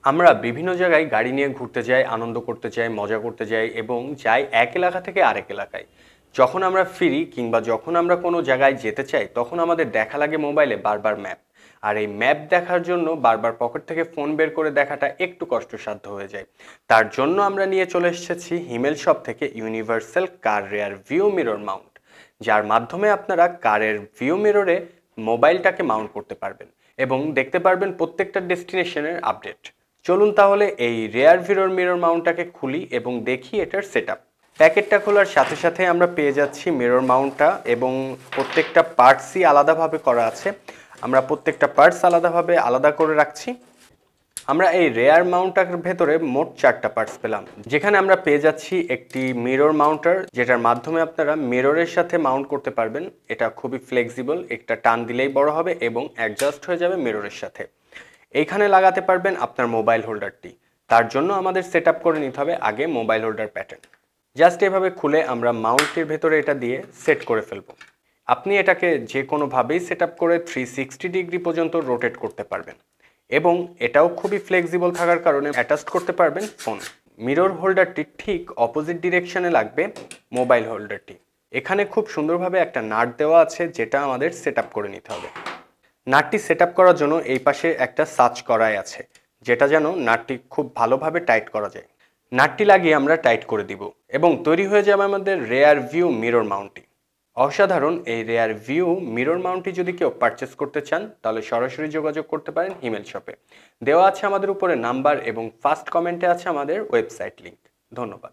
আমরা বিভিন্ন জায়গায় গাড়ি নিয়ে ঘুরতে যাই, আনন্দ করতে যাই, মজা করতে যাই এবং যাই এক এলাকা থেকে আরেক এলাকায়। যখন আমরা ফিরি কিংবা যখন আমরা কোনো জায়গায় যেতে চাই তখন আমাদের দেখা লাগে মোবাইলে বারবার ম্যাপ। আর এই ম্যাপ দেখার জন্য বারবার পকেট থেকে ফোন বের করে দেখাটা একটু কষ্টসাধ্য হয়ে যায়। তার জন্য আমরা নিয়ে চলে এসেছি হিমেল শপ থেকে ইউনিভার্সাল কার রেয়ার ভিউ মিরর মাউন্ট, যার মাধ্যমে আপনারা কারের ভিউ মিররে মোবাইলটাকে মাউন্ট করতে পারবেন এবং দেখতে পারবেন প্রত্যেকটা ডেস্টিনেশনের আপডেট। চলুন তাহলে এই রেয়ার ভিউর মিরর মাউন্টটাকে খুলি এবং দেখি এটার সেটআপ। প্যাকেটটা খোলার সাথে সাথে আমরা পেয়ে যাচ্ছি মিরর মাউন্টটা এবং প্রত্যেকটা পার্টসই আলাদাভাবে করা আছে। আমরা প্রত্যেকটা পার্টস আলাদা করে রাখছি। আমরা এই রেয়ার মাউন্টটার ভেতরে মোট 4টা পার্টস পেলাম, যেখানে আমরা পেয়ে যাচ্ছি একটি মিরর মাউন্টার, যেটার মাধ্যমে আপনারা মিররের সাথে মাউন্ট করতে পারবেন। এটা খুবই ফ্লেক্সিবল, একটা টান দিলেই বড় হবে এবং অ্যাডজাস্ট হয়ে যাবে মিররের সাথে। এইখানে লাগাতে পারবেন আপনার মোবাইল হোল্ডারটি। তার জন্য আমাদের সেট আপ করে নিতে হবে আগে মোবাইল হোল্ডার প্যাটার্ন। জাস্ট এভাবে খুলে আমরা মাউন্টটির ভেতরে এটা দিয়ে সেট করে ফেলবো। আপনি এটাকে যে কোনোভাবেই সেট আপ করে 360 ডিগ্রি পর্যন্ত রোটেট করতে পারবেন এবং এটাও খুবই ফ্লেক্সিবল থাকার কারণে অ্যাটাচ করতে পারবেন ফোন। মিরর হোল্ডারটি ঠিক অপোজিট ডিরেকশনে লাগবে মোবাইল হোল্ডারটি। এখানে খুব সুন্দরভাবে একটা নাট দেওয়া আছে, যেটা আমাদের সেট আপ করে নিতে হবে। নাটটি সেট আপ করার জন্য এই পাশে একটা সাচ করাই আছে, যেটা যেন নাটটি খুব ভালোভাবে টাইট করা যায়। নাটটি লাগিয়ে আমরা টাইট করে দিব এবং তৈরি হয়ে যাবে আমাদের রেয়ার ভিউ মিরর মাউন্টটি। অসাধারণ এই রেয়ার ভিউ মিরর মাউন্টটি যদি কেউ পারচেস করতে চান তাহলে সরাসরি যোগাযোগ করতে পারেন হিমেল শপে। দেওয়া আছে আমাদের উপরে নাম্বার এবং ফার্স্ট কমেন্টে আছে আমাদের ওয়েবসাইট লিংক। ধন্যবাদ।